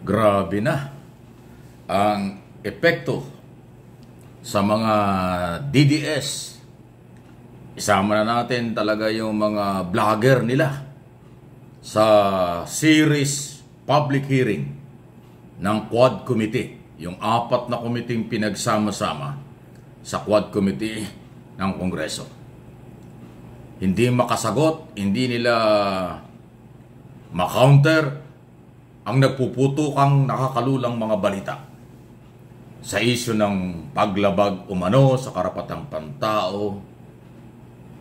Grabe na ang epekto sa mga DDS. Isama na natin talaga yung mga vlogger nila sa series public hearing ng Quad Committee. Yung 4 na committee pinagsama-sama sa Quad Committee ng Kongreso. Hindi makasagot, hindi nila makounter ang nagpuputukang nakakalulang mga balita sa isyu ng paglabag umano sa karapatang pantao,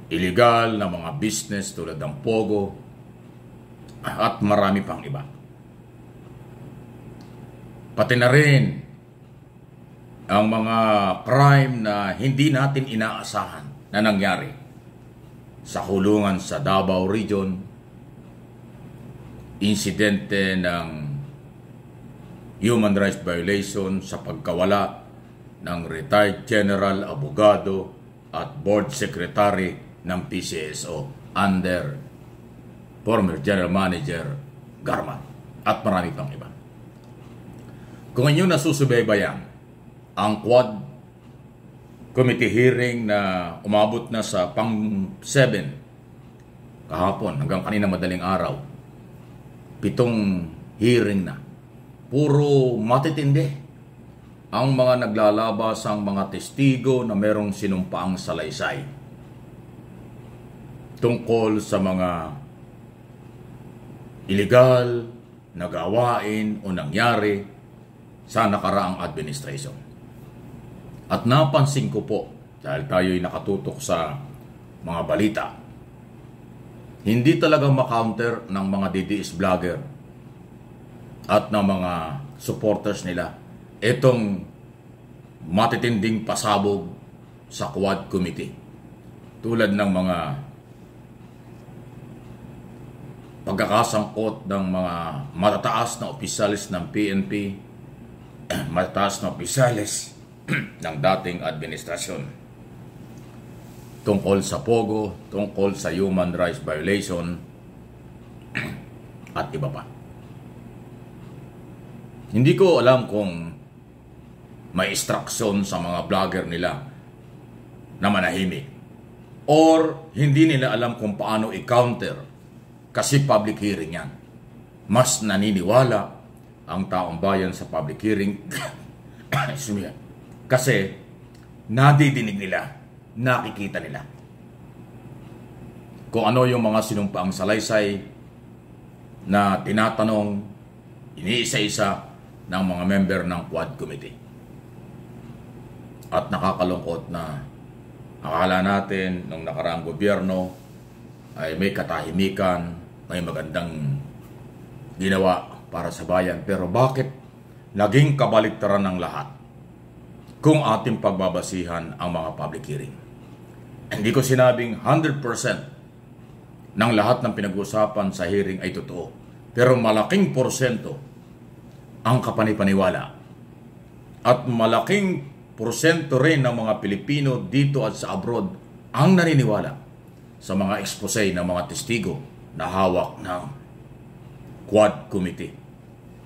illegal na mga business tulad ng Pogo, at marami pang iba. Pati na rin ang mga crime na hindi natin inaasahan na nangyari sa kulungan sa Davao Region, insidente ng human rights violation sa pagkawala ng retired general, abogado at board secretary ng PCSO under former general manager Garma at marami pang iba. Kung inyong nasusubaybayan ang Quad Committee hearing na umabot na sa pang-7 kahapon hanggang kanina madaling araw, 7 hearing na. Puro matitindi ang mga naglalabas, ang mga testigo na merong sinumpaang salaysay tungkol sa mga illegal na gawain o nangyari sa nakaraang administration. At napansin ko po, dahil tayo'y nakatutok sa mga balita, hindi talaga makounter ng mga DDS vlogger at ng mga supporters nila itong matitinding pasabog sa Quad Committee. Tulad ng mga pagkakasangkot ng mga matataas na opisyalis ng PNP, matataas na opisyalis ng dating administrasyon tungkol sa Pogo, tungkol sa human rights violation, at iba pa. Hindi ko alam kung may instruction sa mga vlogger nila na manahimik or hindi nila alam kung paano i-counter kasi public hearing yan. Mas naniniwala ang taong bayan sa public hearing kasi nadidinig nila, nakikita nila kung ano yung mga sinumpaang salaysay na tinatanong iniisa-isa ng mga member ng Quad Committee. At nakakalungkot na akala natin nung nakaraang gobyerno ay may katahimikan, may magandang ginawa para sa bayan. Pero bakit naging kabaliktaran ng lahat kung ating pagbabasihan ang mga public hearing? Hindi ko sinabing 100% ng lahat ng pinag-usapan sa hearing ay totoo. Pero malaking porsyento ang kapanipaniwala. At malaking porsyento rin ng mga Pilipino dito at sa abroad ang naniniwala sa mga expose ng mga testigo na hawak ng Quad Committee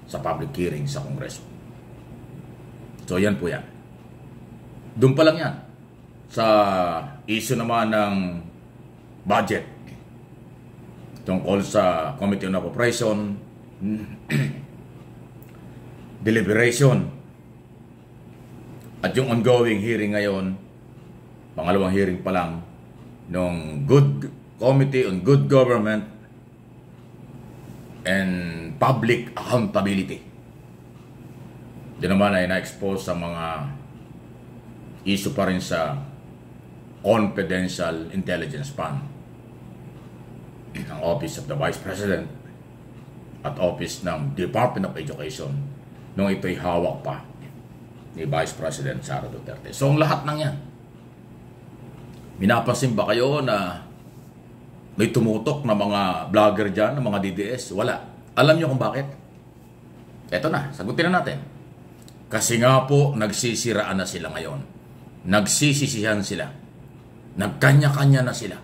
sa public hearing sa Kongreso. So yan po yan. Doon pa lang yan. Sa issue naman ng budget tungkol sa Committee on Appropriation, deliberation, at yung ongoing hearing ngayon, pangalawang hearing pa lang, ng Committee on Good Government and Public Accountability. Diyan naman ay na-expose sa mga issue pa rin sa Confidential Intelligence Fund ng Office of the Vice President at Office ng Department of Education nung ito'y hawak pa ni Vice President Sara Duterte. So ang lahat ng yan, minapansin ba kayo na may tumutok na mga vlogger dyan, na mga DDS? Wala. Alam niyo kung bakit? Eto na, sagutin na natin. Kasi nga po, nagsisiraan na sila ngayon. Nagsisisihan sila. Nagkanya-kanya na sila.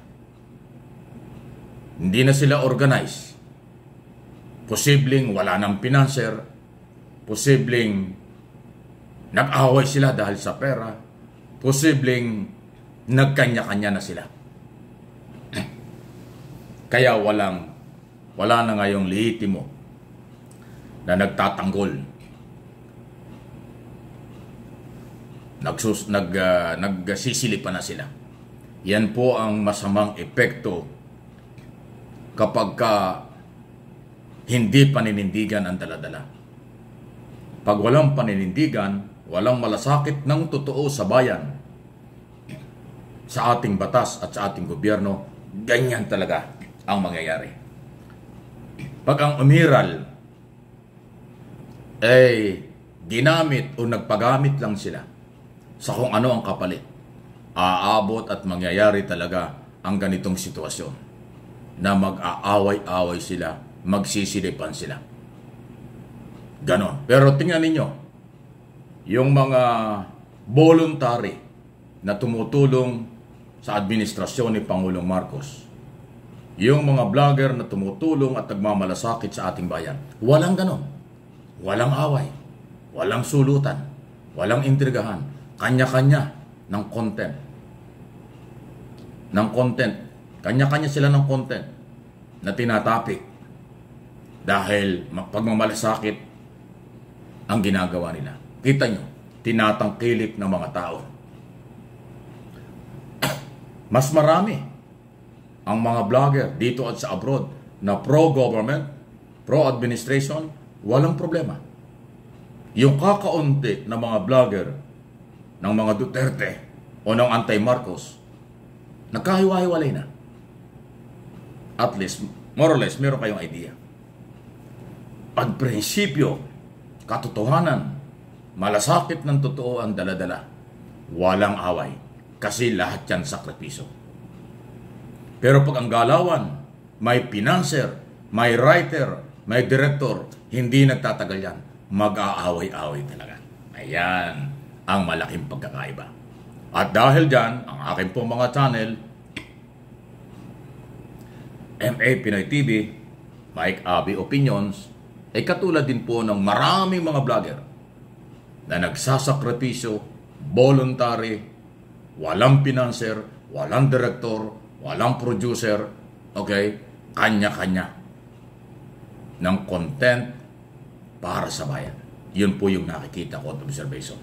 Hindi na sila organized. Posibleng wala ng financer posibleng nag-away sila dahil sa pera, posibleng nagkanya-kanya na sila. Kaya wala na ngayong lehitimo na nagtatanggol. Nagsisilipan na sila. Yan po ang masamang epekto kapag hindi paninindigan ang daladala. Pag walang paninindigan, walang malasakit ng totoo sa bayan, sa ating batas at sa ating gobyerno, ganyan talaga ang mangyayari. Pag ang umiral ay ginamit o nagpagamit lang sila sa kung ano ang kapalit, aabot at mangyayari talaga ang ganitong sitwasyon na mag-aaway-away sila, magsisilipan sila. Ganon. Pero tingnan ninyo, yung mga voluntary na tumutulong sa administrasyon ni Pangulong Marcos, yung mga vlogger na tumutulong at nagmamalasakit sa ating bayan, walang ganon. Walang away, walang sulutan, walang intrigahan, kanya-kanya ng content. Kanya-kanya sila ng content na tinatapik dahil pagmamalasakit ang ginagawa nila. Kita nyo, tinatangkilik ng mga tao. Mas marami ang mga vlogger dito at sa abroad na pro-government, pro-administration, walang problema. Yung kakaunti na mga vlogger ng mga Duterte o ng anti-Marcos, nagkahiwa-hiwalay na. At least, more or less, meron kayong idea. Pag prinsipyo, katotohanan, malasakit ng totoo ang daladala, walang away. Kasi lahat yan sakripisyo. Pero pag ang galawan, may financer, may writer, may director, hindi nagtatagal yan. Mag-aaway-away talaga. Ayan ang malaking pagkakaiba. At dahil dyan, ang aking pong mga channel, MA Pinoy TV, Mike Abby Opinions, ay katulad din po ng maraming mga vlogger na nagsasakripisyo, voluntary, walang financer, walang director, walang producer, okay? Kanya-kanya ng content para sa bayan. Yun po yung nakikita ko at observation.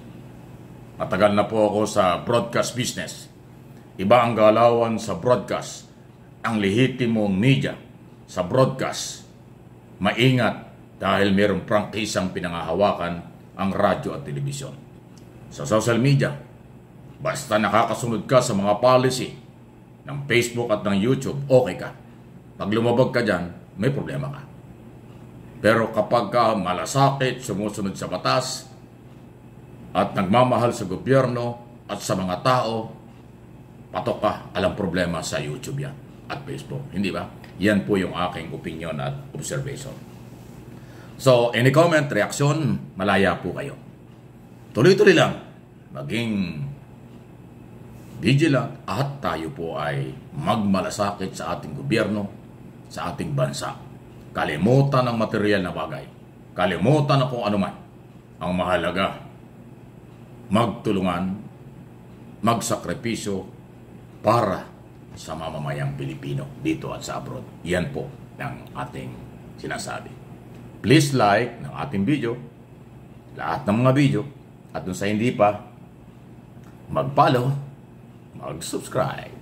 Matagal na po ako sa broadcast business. Iba ang galawan sa broadcast. Ang lehitimong media sa broadcast, maingat dahil mayroong prangkisang pinangahawakan ang radyo at telebisyon. Sa social media, basta nakakasunod ka sa mga policy ng Facebook at ng YouTube, okay ka. Pag lumabag ka dyan, may problema ka. Pero kapag ka malasakit, sumusunod sa batas, at nagmamahal sa gobyerno at sa mga tao, patok ka, alang problema sa YouTube yan at Facebook. Hindi ba? Yan po yung aking opinion at observation. So, any comment, reaksyon, malaya po kayo. Tuloy-tuloy lang. Maging vigilant at tayo po ay magmalasakit sa ating gobyerno, sa ating bansa. Kalimutan ang material na bagay. Kalimutan na kung ano man. Ang mahalaga, magtulungan, magsakripisyo para sa mamamayang Pilipino dito at sa abroad. Yan po ang ating sinasabi. Please like ng ating video, lahat ng mga video, at kung sa hindi pa, mag-follow, mag-subscribe.